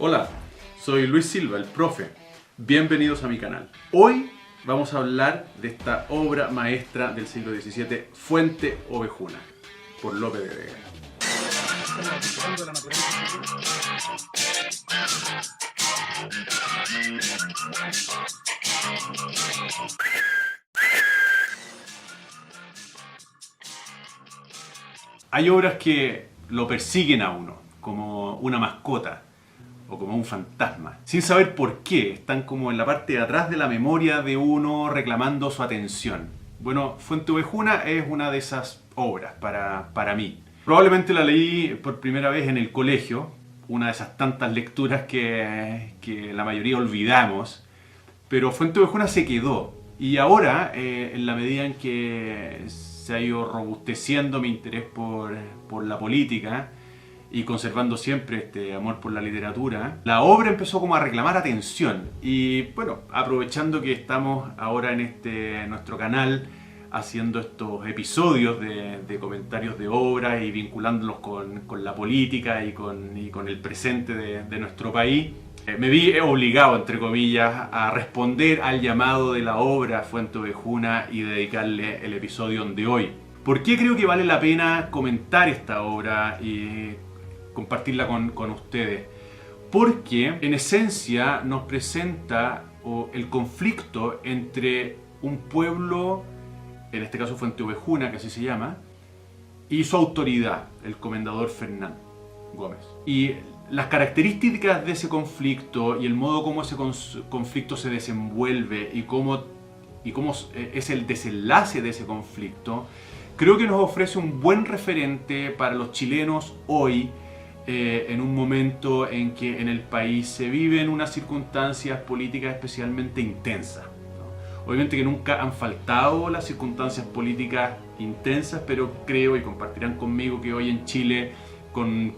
Hola, soy Luis Silva, el profe. Bienvenidos a mi canal. Hoy vamos a hablar de esta obra maestra del siglo XVII, Fuente Ovejuna, por Lope de Vega. Hay obras que lo persiguen a uno, como una mascota o como un fantasma, sin saber por qué. Están como en la parte de atrás de la memoria de uno reclamando su atención. Bueno, Fuente Ovejuna es una de esas obras para mí. Probablemente la leí por primera vez en el colegio, una de esas tantas lecturas que la mayoría olvidamos, pero Fuente Ovejuna se quedó. Y ahora, en la medida en que se ha ido robusteciendo mi interés por la política y conservando siempre este amor por la literatura, la obra empezó como a reclamar atención. Y bueno, aprovechando que estamos ahora en nuestro canal haciendo estos episodios de comentarios de obras y vinculándolos con la política y con el presente de nuestro país, me vi obligado, entre comillas, a responder al llamado de la obra Fuente Ovejuna y dedicarle el episodio de hoy. ¿Por qué creo que vale la pena comentar esta obra y compartirla con ustedes? Porque en esencia nos presenta el conflicto entre un pueblo, en este caso Fuente Ovejuna, que así se llama, y su autoridad, el comendador Fernán Gómez. Y las características de ese conflicto y el modo como ese conflicto se desenvuelve y cómo es el desenlace de ese conflicto, creo que nos ofrece un buen referente para los chilenos hoy, en un momento en que en el país se viven unas circunstancias políticas especialmente intensas. Obviamente que nunca han faltado las circunstancias políticas intensas, pero creo, y compartirán conmigo, que hoy en Chile, con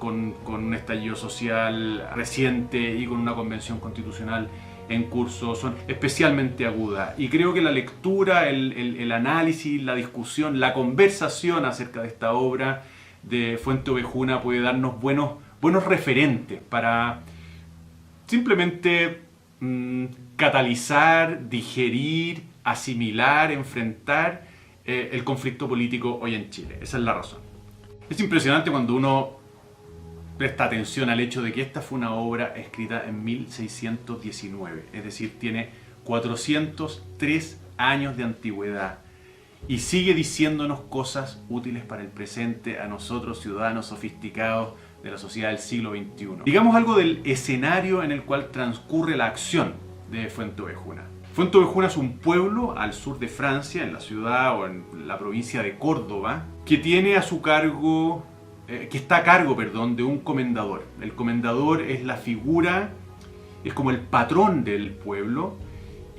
un estallido social reciente y con una convención constitucional en curso, son especialmente agudas. Y creo que la lectura, el análisis, la discusión, la conversación acerca de esta obra de Fuente Ovejuna puede darnos buenos referentes para simplemente catalizar, digerir, asimilar, enfrentar el conflicto político hoy en Chile. Esa es la razón. Es impresionante cuando uno presta atención al hecho de que esta fue una obra escrita en 1619, es decir, tiene 403 años de antigüedad y sigue diciéndonos cosas útiles para el presente a nosotros, ciudadanos sofisticados de la sociedad del siglo XXI. Digamos algo del escenario en el cual transcurre la acción de Fuente Ovejuna. Fuente Ovejuna es un pueblo al sur de Francia, en la ciudad o en la provincia de Córdoba, que tiene a su cargo, que está a cargo, de un comendador. El comendador es la figura, es como el patrón del pueblo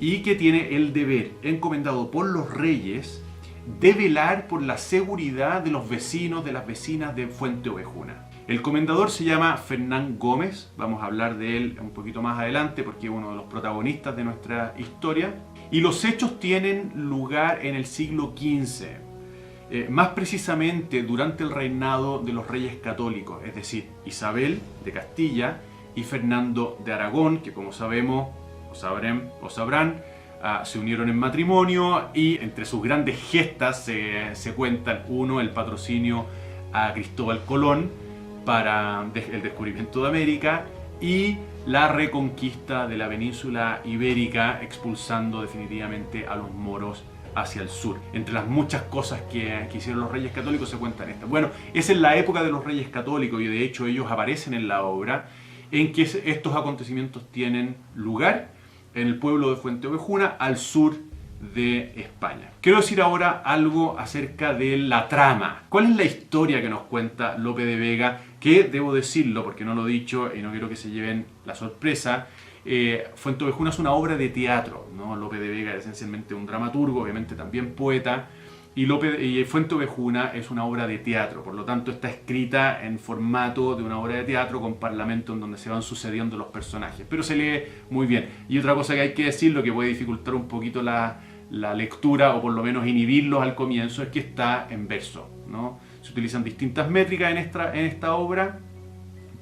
y que tiene el deber, encomendado por los reyes, de velar por la seguridad de los vecinos, de las vecinas de Fuente Ovejuna. El comendador se llama Fernán Gómez, vamos a hablar de él un poquito más adelante porque es uno de los protagonistas de nuestra historia. Y los hechos tienen lugar en el siglo XV, más precisamente durante el reinado de los reyes católicos, es decir, Isabel de Castilla y Fernando de Aragón, que como sabemos, o sabrán, se unieron en matrimonio y entre sus grandes gestas se cuentan, uno, el patrocinio a Cristóbal Colón para el descubrimiento de América y la reconquista de la península ibérica, expulsando definitivamente a los moros hacia el sur. Entre las muchas cosas que hicieron los reyes católicos se cuentan estas. Bueno, esa es la época de los reyes católicos y de hecho ellos aparecen en la obra en que estos acontecimientos tienen lugar en el pueblo de Fuente Ovejuna, al sur de España. Quiero decir ahora algo acerca de la trama. ¿Cuál es la historia que nos cuenta Lope de Vega? Que debo decirlo porque no lo he dicho y no quiero que se lleven la sorpresa. Fuente Ovejuna es una obra de teatro, ¿no? Lope de Vega es esencialmente un dramaturgo, obviamente también poeta, y Fuente Ovejuna es una obra de teatro, por lo tanto está escrita en formato de una obra de teatro con parlamento en donde se van sucediendo los personajes, pero se lee muy bien. Y otra cosa que hay que decir, lo que puede dificultar un poquito la lectura o por lo menos inhibirlos al comienzo, es que está en verso, ¿no? Se utilizan distintas métricas en esta obra,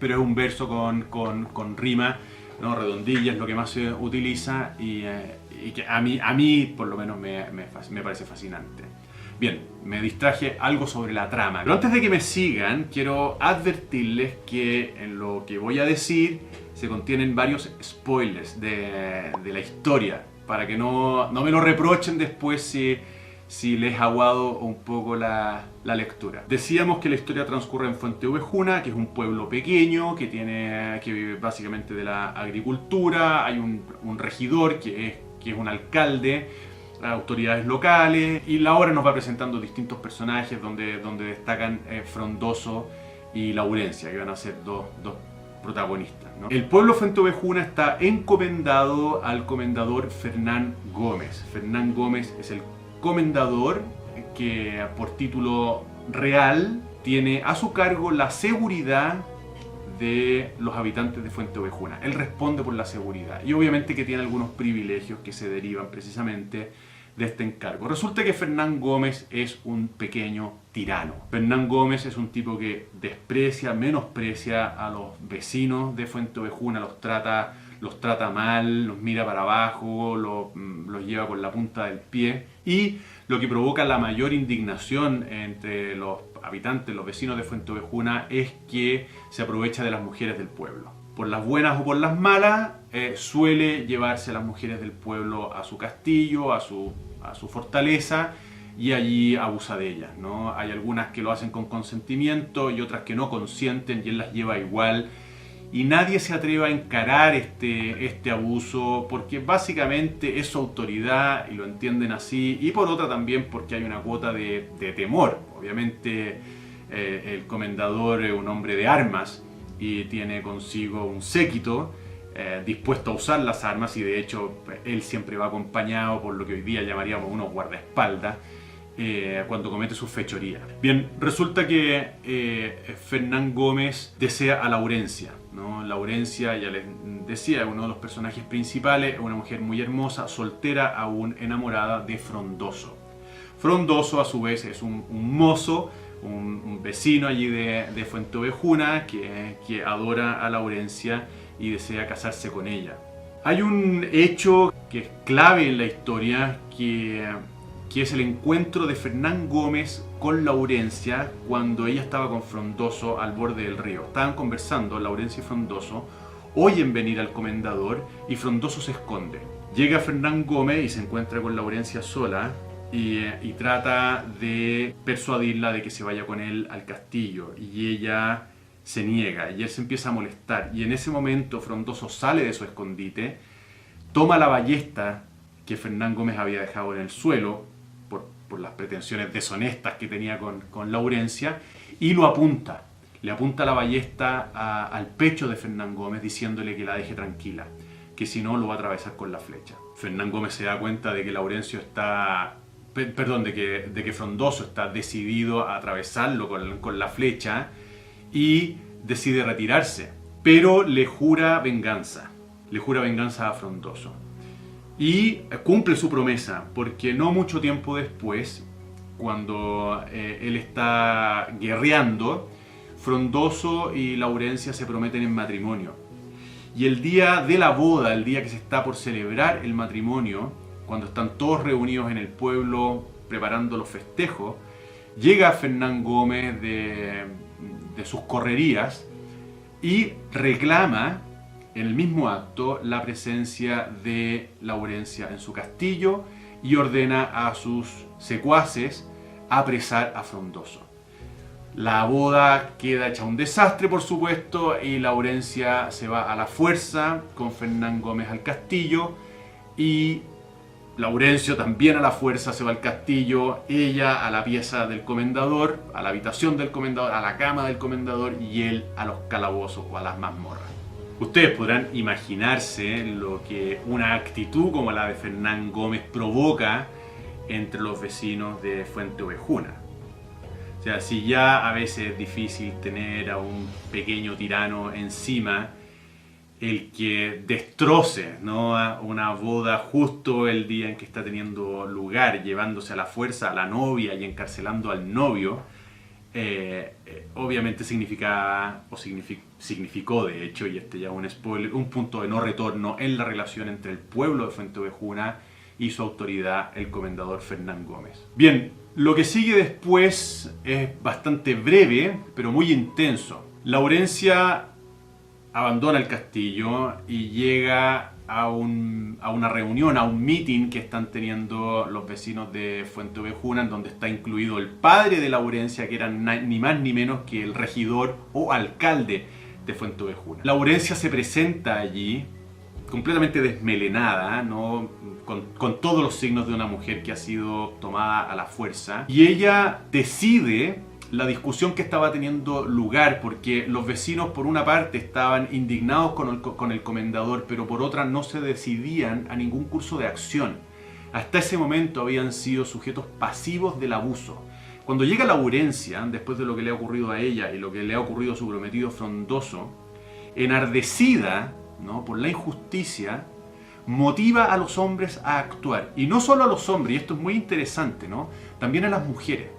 pero es un verso con rima, ¿no? Redondilla es lo que más se utiliza y que a mí por lo menos me parece fascinante. Bien, me distraje algo sobre la trama. Pero antes de que me sigan, quiero advertirles que en lo que voy a decir se contienen varios spoilers de la historia, para que no me lo reprochen después si les aguado un poco la lectura. Decíamos que la historia transcurre en Fuente Ovejuna, que es un pueblo pequeño que vive básicamente de la agricultura. Hay un regidor que es un alcalde, autoridades locales, y la obra nos va presentando distintos personajes donde destacan Frondoso y Laurencia, que van a ser dos protagonistas, ¿no? El pueblo Fuente Ovejuna está encomendado al comendador Fernán Gómez. Fernán Gómez es el comendador que por título real tiene a su cargo la seguridad de los habitantes de Fuente Ovejuna. Él responde por la seguridad y obviamente que tiene algunos privilegios que se derivan precisamente de este encargo. Resulta que Fernán Gómez es un pequeño tirano. Fernán Gómez es un tipo que menosprecia a los vecinos de Fuente Ovejuna, los trata mal, los mira para abajo, los lleva con la punta del pie, y lo que provoca la mayor indignación entre los habitantes, los vecinos de Fuente Ovejuna, es que se aprovecha de las mujeres del pueblo. Por las buenas o por las malas, suele llevarse a las mujeres del pueblo a su castillo, a su fortaleza, y allí abusa de ellas, ¿no? Hay algunas que lo hacen con consentimiento y otras que no consienten y él las lleva igual. Y nadie se atreve a encarar este abuso porque básicamente es su autoridad y lo entienden así, y por otra también porque hay una cuota de temor. Obviamente el comendador es un hombre de armas y tiene consigo un séquito dispuesto a usar las armas, y de hecho él siempre va acompañado por lo que hoy día llamaríamos unos guardaespaldas cuando comete sus fechorías. Bien, resulta que Fernán Gómez desea a Laurencia, ¿no? Laurencia, ya les decía, es uno de los personajes principales, es una mujer muy hermosa, soltera, aún enamorada de Frondoso. Frondoso a su vez es un mozo, un vecino allí de Fuente Ovejuna que adora a Laurencia y desea casarse con ella. Hay un hecho que es clave en la historia que es el encuentro de Fernán Gómez con Laurencia cuando ella estaba con Frondoso al borde del río. Estaban conversando, Laurencia y Frondoso, oyen venir al comendador y Frondoso se esconde. Llega Fernán Gómez y se encuentra con Laurencia sola y trata de persuadirla de que se vaya con él al castillo, y ella se niega y él se empieza a molestar, y en ese momento Frondoso sale de su escondite, toma la ballesta que Fernán Gómez había dejado en el suelo por las pretensiones deshonestas que tenía con Laurencia, y lo apunta. Le apunta la ballesta al pecho de Fernán Gómez diciéndole que la deje tranquila, que si no lo va a atravesar con la flecha. Fernán Gómez se da cuenta de que de que Frondoso está decidido a atravesarlo con la flecha, y decide retirarse, pero le jura venganza a Frondoso. Y cumple su promesa, porque no mucho tiempo después, cuando él está guerreando, Frondoso y Laurencia se prometen en matrimonio. Y el día de la boda, el día que se está por celebrar el matrimonio, cuando están todos reunidos en el pueblo preparando los festejos, llega Fernán Gómez de sus correrías y reclama en el mismo acto la presencia de Laurencia en su castillo, y ordena a sus secuaces apresar a Frondoso. La boda queda hecha un desastre, por supuesto, y Laurencia se va a la fuerza con Fernán Gómez al castillo, y Laurencio también a la fuerza se va al castillo, ella a la pieza del comendador, a la habitación del comendador, a la cama del comendador, y él a los calabozos o a las mazmorras. Ustedes podrán imaginarse lo que una actitud como la de Fernán Gómez provoca entre los vecinos de Fuente Ovejuna. O sea, si ya a veces es difícil tener a un pequeño tirano encima, el que destroce, ¿no?, una boda justo el día en que está teniendo lugar, llevándose a la fuerza a la novia y encarcelando al novio, obviamente significaba, o significó de hecho, y este ya es un spoiler, un punto de no retorno en la relación entre el pueblo de Fuenteovejuna y su autoridad, el comendador Fernán Gómez. Bien, lo que sigue después es bastante breve, pero muy intenso. Laurencia abandona el castillo y llega a una reunión, a un meeting que están teniendo los vecinos de Fuenteovejuna, en donde está incluido el padre de Laurencia, que era ni más ni menos que el regidor o alcalde de Fuenteovejuna. Laurencia se presenta allí completamente desmelenada, ¿no? Con todos los signos de una mujer que ha sido tomada a la fuerza, y ella decide la discusión que estaba teniendo lugar, porque los vecinos por una parte estaban indignados con el comendador, pero por otra no se decidían a ningún curso de acción. Hasta ese momento habían sido sujetos pasivos del abuso. Cuando llega Laurencia, después de lo que le ha ocurrido a ella y lo que le ha ocurrido a su prometido Frondoso, enardecida, ¿no?, por la injusticia, motiva a los hombres a actuar. Y no solo a los hombres, y esto es muy interesante, ¿no?, también a las mujeres.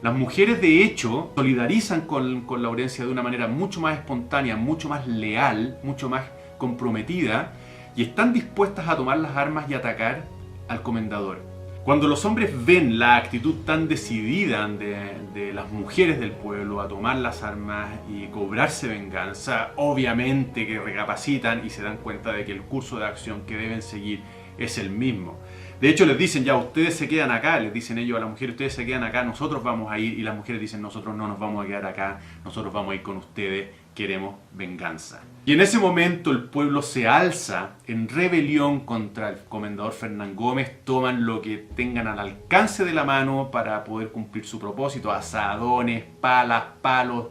Las mujeres, de hecho, solidarizan con Laurencia de una manera mucho más espontánea, mucho más leal, mucho más comprometida, y están dispuestas a tomar las armas y atacar al comendador. Cuando los hombres ven la actitud tan decidida de las mujeres del pueblo a tomar las armas y cobrarse venganza, obviamente que recapacitan y se dan cuenta de que el curso de acción que deben seguir es el mismo. De hecho, les dicen ya, ustedes se quedan acá, les dicen ellos a las mujeres, ustedes se quedan acá, nosotros vamos a ir, y las mujeres dicen, nosotros no nos vamos a quedar acá, nosotros vamos a ir con ustedes, queremos venganza. Y en ese momento el pueblo se alza en rebelión contra el comendador Fernán Gómez, toman lo que tengan al alcance de la mano para poder cumplir su propósito, asadones, palas, palos,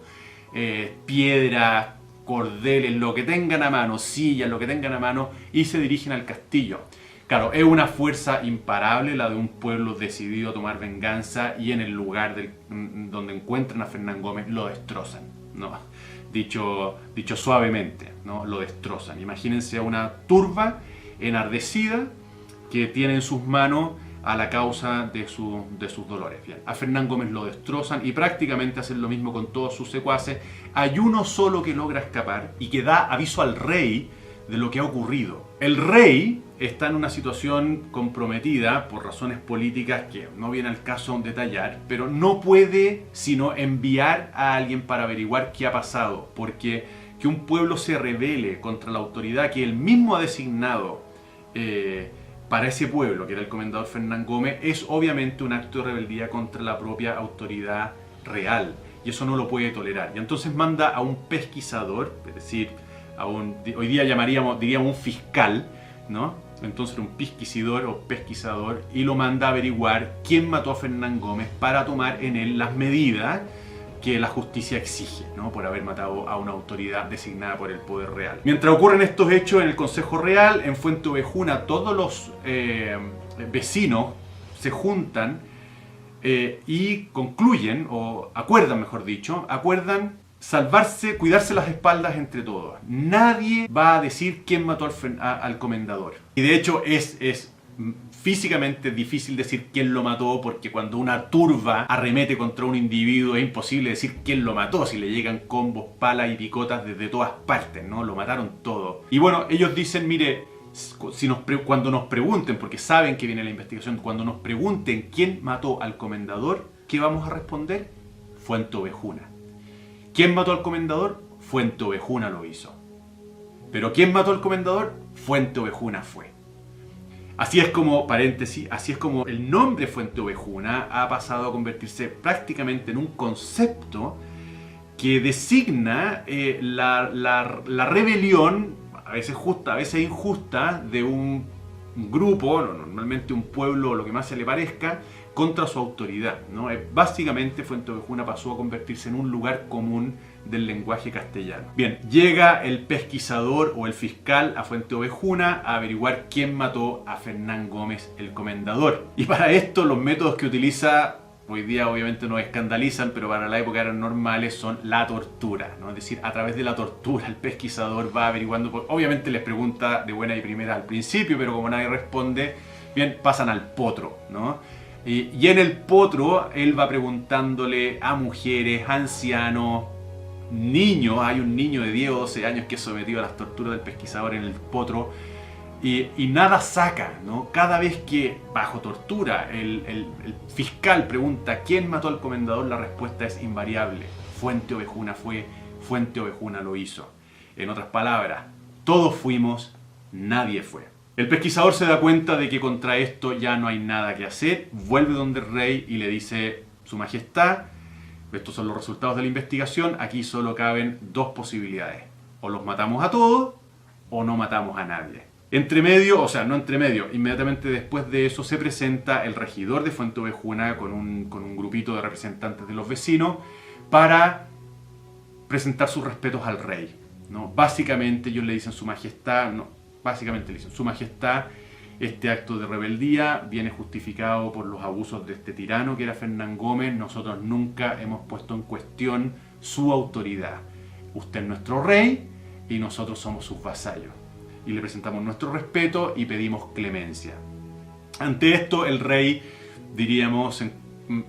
piedras, cordeles, lo que tengan a mano, sillas, lo que tengan a mano, y se dirigen al castillo. Claro, es una fuerza imparable la de un pueblo decidido a tomar venganza, y en el lugar donde encuentran a Fernán Gómez lo destrozan, ¿no? Dicho suavemente, ¿no? Lo destrozan. Imagínense a una turba enardecida que tiene en sus manos a la causa de sus dolores. Bien, a Fernán Gómez lo destrozan y prácticamente hacen lo mismo con todos sus secuaces. Hay uno solo que logra escapar y que da aviso al rey de lo que ha ocurrido. El rey está en una situación comprometida por razones políticas que no viene al caso detallar, pero no puede sino enviar a alguien para averiguar qué ha pasado, porque que un pueblo se rebele contra la autoridad que él mismo ha designado para ese pueblo, que era el comendador Fernán Gómez, es obviamente un acto de rebeldía contra la propia autoridad real, y eso no lo puede tolerar. Y entonces manda a un pesquisador, es decir, hoy día diríamos un fiscal, ¿no? Entonces un pesquisidor o pesquisador, y lo manda a averiguar quién mató a Fernán Gómez para tomar en él las medidas que la justicia exige, ¿no?, por haber matado a una autoridad designada por el poder real. Mientras ocurren estos hechos en el Consejo Real, en Fuenteovejuna, todos los vecinos se juntan y concluyen, o acuerdan, mejor dicho, salvarse, cuidarse las espaldas entre todos. Nadie va a decir quién mató al comendador. Y de hecho es físicamente difícil decir quién lo mató, porque cuando una turba arremete contra un individuo es imposible decir quién lo mató, si le llegan combos, palas y picotas desde todas partes, ¿no? Lo mataron todo. Y bueno, ellos dicen, mire, cuando nos pregunten, porque saben que viene la investigación, cuando nos pregunten quién mató al comendador, ¿qué vamos a responder? Fuenteovejuna. ¿Quién mató al comendador? Fuenteovejuna lo hizo. ¿Pero quién mató al comendador? Fuenteovejuna fue. Así es como, paréntesis, así es como el nombre Fuenteovejuna ha pasado a convertirse prácticamente en un concepto que designa la rebelión, a veces justa, a veces injusta, de un grupo, normalmente un pueblo o lo que más se le parezca, contra su autoridad, ¿no? Básicamente Fuenteovejuna pasó a convertirse en un lugar común del lenguaje castellano. Bien, llega el pesquisador o el fiscal a Fuenteovejuna a averiguar quién mató a Fernán Gómez, el comendador. Y para esto los métodos que utiliza, hoy día obviamente nos escandalizan, pero para la época eran normales, son la tortura, ¿no? Es decir, a través de la tortura el pesquisador va averiguando, obviamente les pregunta de buena y primera al principio, pero como nadie responde, bien, pasan al potro, ¿no? Y en el potro él va preguntándole a mujeres, a ancianos, niños. Hay un niño de 10 o 12 años que es sometido a las torturas del pesquisador en el potro. Y nada saca, ¿no? Cada vez que, bajo tortura, el fiscal pregunta ¿quién mató al comendador? La respuesta es invariable. Fuente Ovejuna fue, Fuente Ovejuna lo hizo. En otras palabras, todos fuimos, nadie fue. El pesquisador se da cuenta de que contra esto ya no hay nada que hacer, vuelve donde el rey y le dice: Su Majestad, estos son los resultados de la investigación, aquí solo caben dos posibilidades. O los matamos a todos o no matamos a nadie. Entre medio, o sea, no entre medio, inmediatamente después de eso se presenta el regidor de Fuente Ovejuna con un grupito de representantes de los vecinos para presentar sus respetos al rey, ¿no? Básicamente ellos le dicen: Su Majestad, Su Majestad, este acto de rebeldía viene justificado por los abusos de este tirano que era Fernán Gómez. Nosotros nunca hemos puesto en cuestión su autoridad. Usted es nuestro rey y nosotros somos sus vasallos. Y le presentamos nuestro respeto y pedimos clemencia. Ante esto, el rey, diríamos,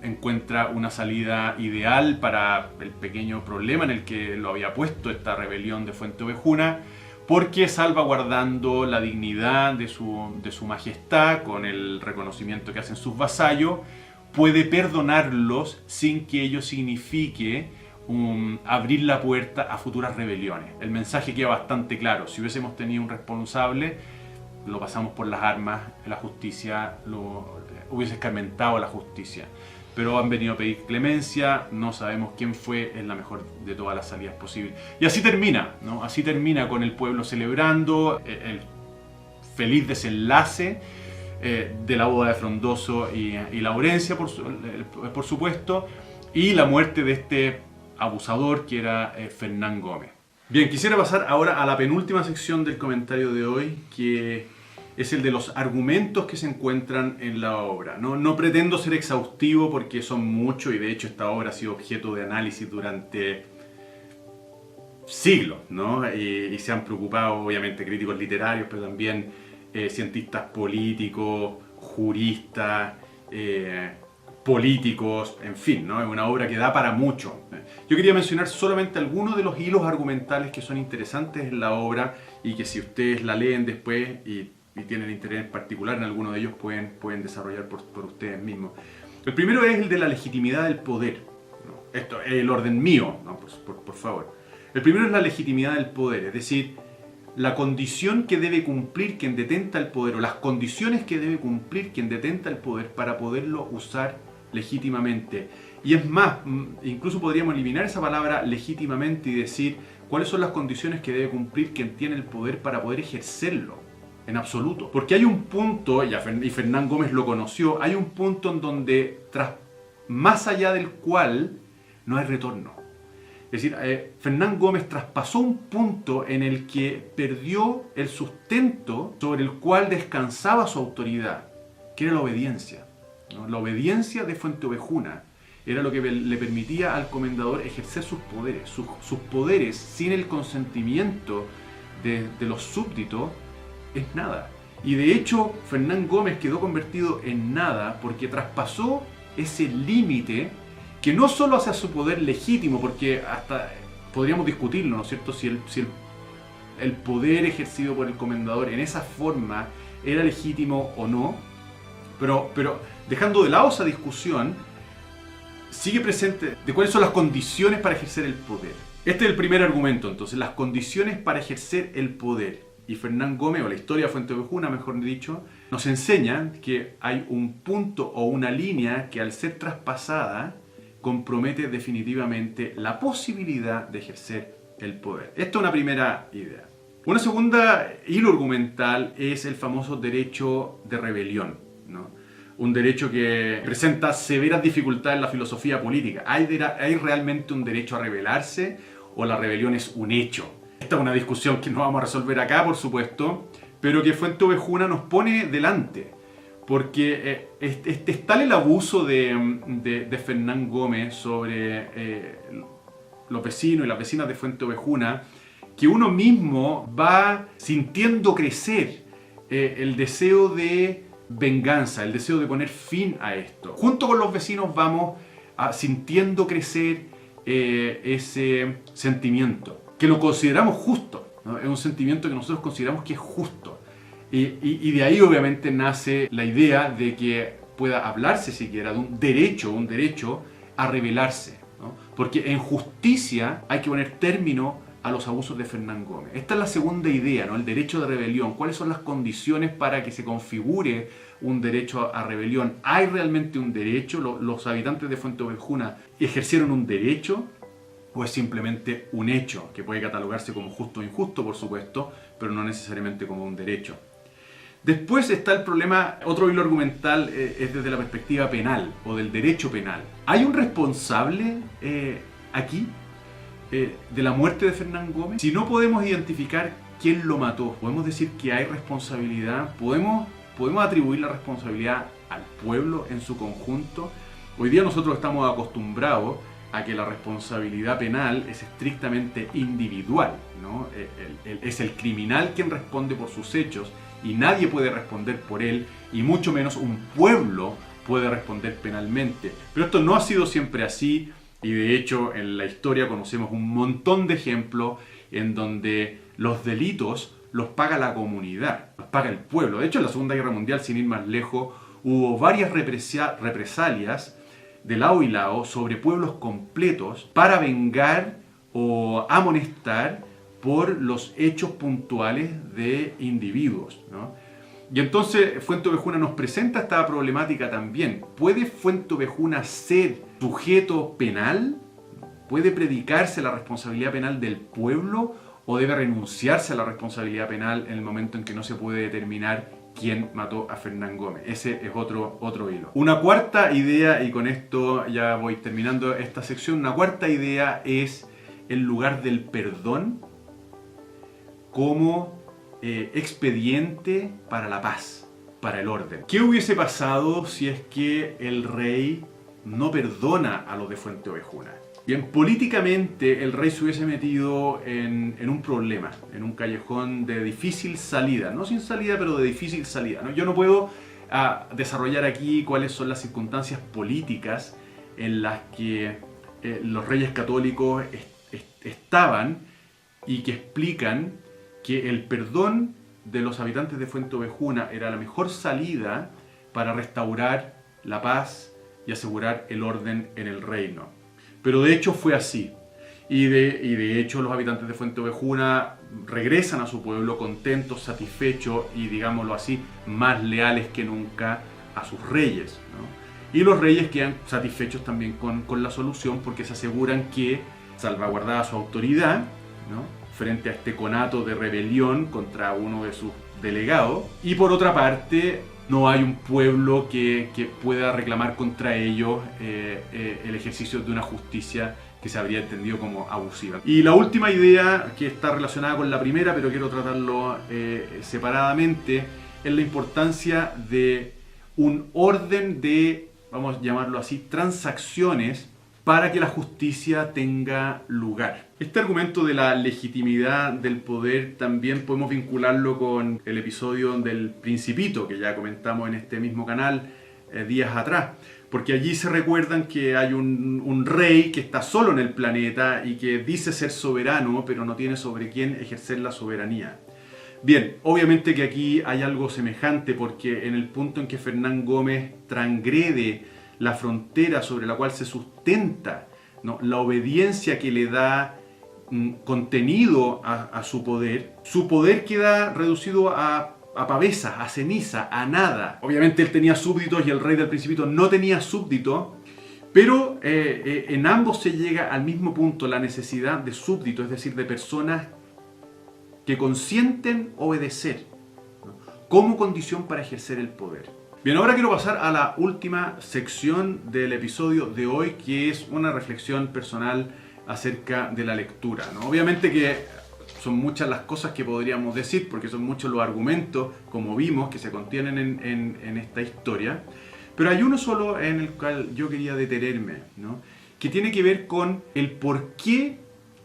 encuentra una salida ideal para el pequeño problema en el que lo había puesto esta rebelión de Fuente Ovejuna, porque salvaguardando la dignidad de su majestad con el reconocimiento que hacen sus vasallos, puede perdonarlos sin que ello signifique abrir la puerta a futuras rebeliones. El mensaje queda bastante claro: si hubiésemos tenido un responsable, lo pasamos por las armas, la justicia hubiese escarmentado a la justicia. Pero han venido a pedir clemencia, no sabemos quién fue, es la mejor de todas las salidas posibles. Y así termina, ¿no? Así termina, con el pueblo celebrando el feliz desenlace de la boda de Frondoso y Laurencia, por supuesto, y la muerte de este abusador que era Fernán Gómez. Bien, quisiera pasar ahora a la penúltima sección del comentario de hoy, que es el de los argumentos que se encuentran en la obra. No pretendo ser exhaustivo porque son muchos, y de hecho esta obra ha sido objeto de análisis durante siglos, ¿no? Y se han preocupado obviamente críticos literarios, pero también cientistas políticos, juristas, políticos, en fin, ¿no? Es una obra que da para mucho. Yo quería mencionar solamente algunos de los hilos argumentales que son interesantes en la obra y que si ustedes la leen después y tienen interés particular en alguno de ellos, pueden desarrollar por ustedes mismos. El primero es el de la legitimidad del poder, ¿no? Esto es el orden mío, ¿no? Por favor. El primero es la legitimidad del poder, es decir, la condición que debe cumplir quien detenta el poder, o las condiciones que debe cumplir quien detenta el poder para poderlo usar legítimamente. Y es más, incluso podríamos eliminar esa palabra legítimamente y decir cuáles son las condiciones que debe cumplir quien tiene el poder para poder ejercerlo en absoluto. Porque hay un punto, y Fernán Gómez lo conoció, hay un punto en donde más allá del cual no hay retorno. Es decir, Fernán Gómez traspasó un punto en el que perdió el sustento sobre el cual descansaba su autoridad, que era la obediencia, ¿no? La obediencia de Fuente Ovejuna era lo que le permitía al comendador ejercer sus poderes. Sus poderes sin el consentimiento de los súbditos es nada. Y de hecho, Fernán Gómez quedó convertido en nada porque traspasó ese límite que no solo hace a su poder legítimo, porque hasta podríamos discutirlo, ¿no es cierto?, si el poder ejercido por el comendador en esa forma era legítimo o no, pero dejando de lado esa discusión, sigue presente de cuáles son las condiciones para ejercer el poder. Este es el primer argumento, entonces, las condiciones para ejercer el poder. Y Fernán Gómez, o la historia de Fuente Ovejuna, mejor dicho, nos enseña que hay un punto o una línea que al ser traspasada compromete definitivamente la posibilidad de ejercer el poder. Esta es una primera idea. Una segunda hilo argumental es el famoso derecho de rebelión, ¿no? Un derecho que presenta severas dificultades en la filosofía política. ¿Hay realmente un derecho a rebelarse o la rebelión es un hecho? Esta es una discusión que no vamos a resolver acá, por supuesto, pero que Fuente Ovejuna nos pone delante. Porque es tal el abuso de Fernán Gómez sobre los vecinos y las vecinas de Fuente Ovejuna, que uno mismo va sintiendo crecer el deseo de venganza, el deseo de poner fin a esto. Junto con los vecinos vamos sintiendo crecer ese sentimiento, que lo consideramos justo, ¿no? Es un sentimiento que nosotros consideramos que es justo. Y de ahí obviamente nace la idea de que pueda hablarse siquiera de un derecho a rebelarse, ¿no? Porque en justicia hay que poner término a los abusos de Fernán Gómez. Esta es la segunda idea, ¿no? El derecho de rebelión. ¿Cuáles son las condiciones para que se configure un derecho a rebelión? ¿Hay realmente un derecho? ¿Los habitantes de Fuenteovejuna ejercieron un derecho? ¿O es simplemente un hecho que puede catalogarse como justo o injusto, por supuesto, pero no necesariamente como un derecho? Después está el problema, otro hilo argumental es desde la perspectiva penal o del derecho penal. ¿Hay un responsable aquí de la muerte de Fernán Gómez? Si no podemos identificar quién lo mató, podemos decir que hay responsabilidad, podemos atribuir la responsabilidad al pueblo en su conjunto. Hoy día nosotros estamos acostumbrados a que la responsabilidad penal es estrictamente individual, ¿no? Es el criminal quien responde por sus hechos y nadie puede responder por él, y mucho menos un pueblo puede responder penalmente. Pero esto no ha sido siempre así, y de hecho en la historia conocemos un montón de ejemplos en donde los delitos los paga la comunidad, los paga el pueblo. De hecho, en la Segunda Guerra Mundial, sin ir más lejos, hubo varias represalias de lado y lado sobre pueblos completos para vengar o amonestar por los hechos puntuales de individuos, ¿no? Y entonces Fuenteovejuna nos presenta esta problemática también. ¿Puede Fuenteovejuna ser sujeto penal? ¿Puede predicarse la responsabilidad penal del pueblo o debe renunciarse a la responsabilidad penal en el momento en que no se puede determinar quién mató a Fernán Gómez? Ese es otro hilo. Una cuarta idea, y con esto ya voy terminando esta sección, una cuarta idea es el lugar del perdón como expediente para la paz, para el orden. ¿Qué hubiese pasado si es que el rey no perdona a los de Fuenteovejuna? Bien, políticamente el rey se hubiese metido en un problema, en un callejón de difícil salida, no sin salida, pero de difícil salida, ¿no? Yo no puedo desarrollar aquí cuáles son las circunstancias políticas en las que los reyes católicos estaban y que explican que el perdón de los habitantes de Fuenteovejuna era la mejor salida para restaurar la paz y asegurar el orden en el reino. Pero de hecho fue así. Y de hecho los habitantes de Fuenteovejuna regresan a su pueblo contentos, satisfechos y, digámoslo así, más leales que nunca a sus reyes, ¿no? Y los reyes quedan satisfechos también con la solución, porque se aseguran que salvaguardada su autoridad, ¿no?, frente a este conato de rebelión contra uno de sus delegados. Y por otra parte, no hay un pueblo que pueda reclamar contra ellos el ejercicio de una justicia que se habría entendido como abusiva. Y la última idea, que está relacionada con la primera, pero quiero tratarlo separadamente, es la importancia de un orden de, vamos a llamarlo así, transacciones para que la justicia tenga lugar. Este argumento de la legitimidad del poder también podemos vincularlo con el episodio del Principito, que ya comentamos en este mismo canal días atrás, porque allí se recuerdan que hay un rey que está solo en el planeta y que dice ser soberano, pero no tiene sobre quién ejercer la soberanía. Bien, obviamente que aquí hay algo semejante, porque en el punto en que Fernán Gómez transgrede la frontera sobre la cual se sustenta, ¿no?, la obediencia que le da contenido a su poder queda reducido a pavesa, a ceniza, a nada. Obviamente él tenía súbditos y el rey del Principito no tenía súbditos, pero en ambos se llega al mismo punto, la necesidad de súbditos, es decir, de personas que consienten obedecer, ¿no?, como condición para ejercer el poder. Bien, ahora quiero pasar a la última sección del episodio de hoy, que es una reflexión personal acerca de la lectura, ¿no? Obviamente que son muchas las cosas que podríamos decir, porque son muchos los argumentos, como vimos, que se contienen en esta historia, pero hay uno solo en el cual yo quería detenerme, ¿no?, que tiene que ver con el porqué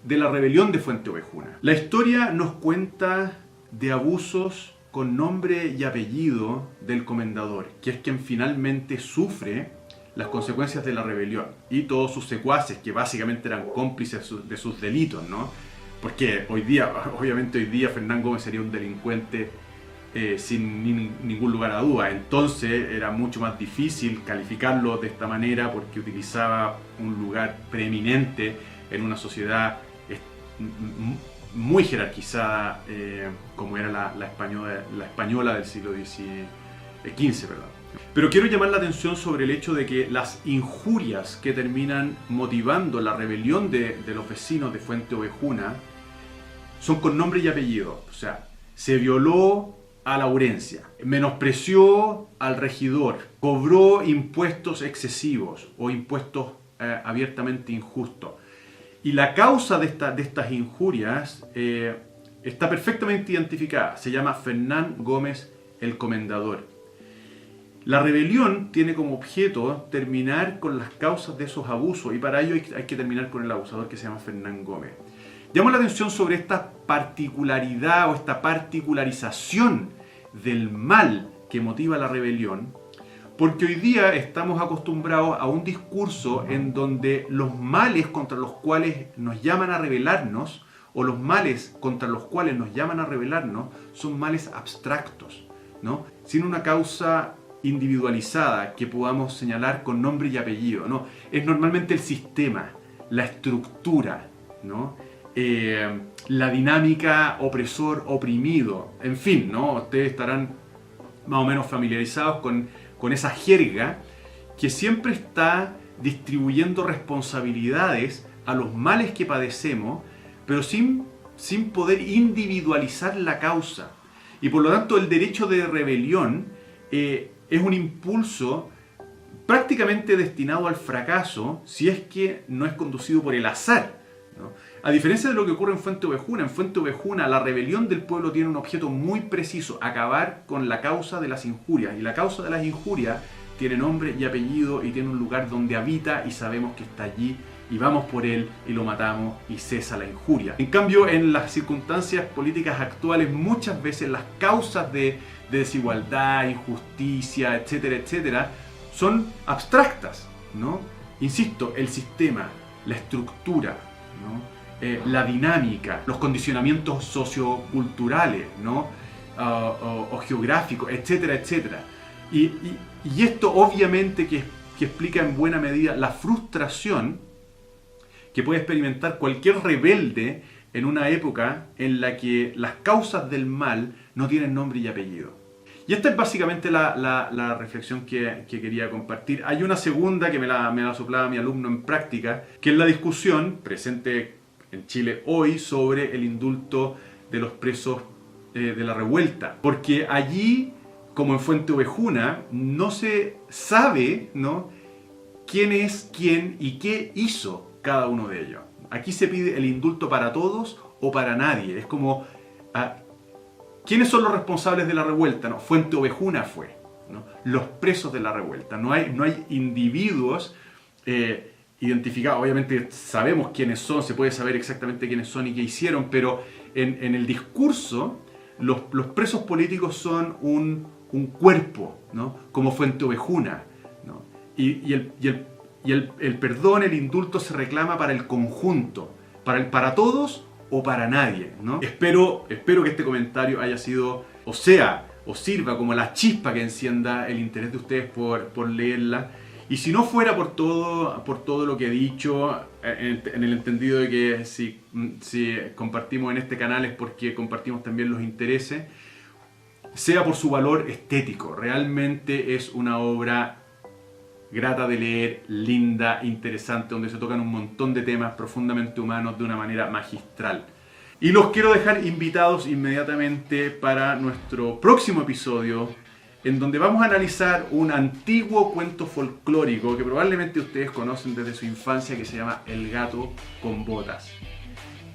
de la rebelión de Fuenteovejuna. La historia nos cuenta de abusos con nombre y apellido del comendador, que es quien finalmente sufre las consecuencias de la rebelión, y todos sus secuaces, que básicamente eran cómplices de sus delitos, ¿no? Porque obviamente hoy día Fernán Gómez sería un delincuente sin ningún lugar a duda. Entonces era mucho más difícil calificarlo de esta manera porque utilizaba un lugar preeminente en una sociedad muy jerarquizada como era la española del siglo XV. Pero quiero llamar la atención sobre el hecho de que las injurias que terminan motivando la rebelión de los vecinos de Fuente Ovejuna son con nombre y apellido. O sea, se violó a Laurencia, menospreció al regidor, cobró impuestos excesivos o impuestos abiertamente injustos. Y la causa de estas injurias está perfectamente identificada. Se llama Fernán Gómez el Comendador. La rebelión tiene como objeto terminar con las causas de esos abusos, y para ello hay que terminar con el abusador, que se llama Fernán Gómez. Llamo la atención sobre esta particularidad o esta particularización del mal que motiva la rebelión, porque hoy día estamos acostumbrados a un discurso en donde los males contra los cuales nos llaman a rebelarnos, o los males contra los cuales nos llaman a rebelarnos, son males abstractos, ¿no? Sin una causa individualizada que podamos señalar con nombre y apellido, ¿no? Es normalmente el sistema, la estructura, ¿no? La dinámica opresor-oprimido, en fin, ¿no? Ustedes estarán más o menos familiarizados con esa jerga que siempre está distribuyendo responsabilidades a los males que padecemos, pero sin poder individualizar la causa. Y por lo tanto el derecho de rebelión es un impulso prácticamente destinado al fracaso si es que no es conducido por el azar, ¿no? A diferencia de lo que ocurre en Fuente Ovejuna la rebelión del pueblo tiene un objeto muy preciso: acabar con la causa de las injurias. Y la causa de las injurias tiene nombre y apellido y tiene un lugar donde habita y sabemos que está allí, y vamos por él y lo matamos y cesa la injuria. En cambio, en las circunstancias políticas actuales, muchas veces las causas de desigualdad, injusticia, etcétera, etcétera, son abstractas, ¿no? Insisto, el sistema, la estructura, ¿no? La dinámica, los condicionamientos socioculturales, ¿no? O geográficos, etcétera, etcétera. Y esto obviamente que explica en buena medida la frustración que puede experimentar cualquier rebelde en una época en la que las causas del mal no tienen nombre y apellido. Y esta es básicamente la reflexión que quería compartir. Hay una segunda que me la soplaba mi alumno en práctica, que es la discusión presente en Chile hoy sobre el indulto de los presos de la revuelta. Porque allí, como en Fuente Ovejuna, no se sabe, ¿no?, quién es quién y qué hizo cada uno de ellos. Aquí se pide el indulto para todos o para nadie. Es como, ¿quiénes son los responsables de la revuelta? No, Fuente Ovejuna fue, ¿no? Los presos de la revuelta. No hay individuos identificados. Obviamente sabemos quiénes son, se puede saber exactamente quiénes son y qué hicieron, pero en el discurso los presos políticos son un cuerpo, ¿no?, como Fuente Ovejuna, ¿no? Y el perdón, el indulto se reclama para el conjunto, para todos o para nadie, ¿no? Espero que este comentario haya sido, o sirva como la chispa que encienda el interés de ustedes por leerla. Y si no fuera por todo lo que he dicho, en el entendido de que si compartimos en este canal es porque compartimos también los intereses, sea por su valor estético. Realmente es una obra grata de leer, linda, interesante, donde se tocan un montón de temas profundamente humanos de una manera magistral. Y los quiero dejar invitados inmediatamente para nuestro próximo episodio, en donde vamos a analizar un antiguo cuento folclórico que probablemente ustedes conocen desde su infancia, que se llama El gato con botas.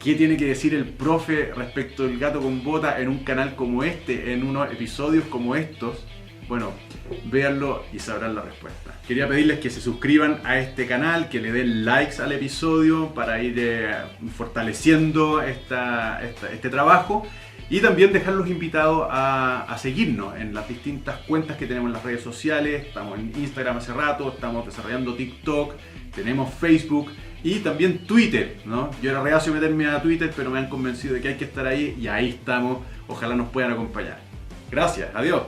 ¿Qué tiene que decir el profe respecto del gato con botas en un canal como este, en unos episodios como estos? Bueno, véanlo y sabrán la respuesta. Quería pedirles que se suscriban a este canal, que le den likes al episodio para ir fortaleciendo este trabajo. Y también dejarlos invitados a seguirnos en las distintas cuentas que tenemos en las redes sociales. Estamos en Instagram hace rato, estamos desarrollando TikTok, tenemos Facebook y también Twitter, ¿no? Yo era reacio a meterme a Twitter, pero me han convencido de que hay que estar ahí y ahí estamos. Ojalá nos puedan acompañar. Gracias, adiós.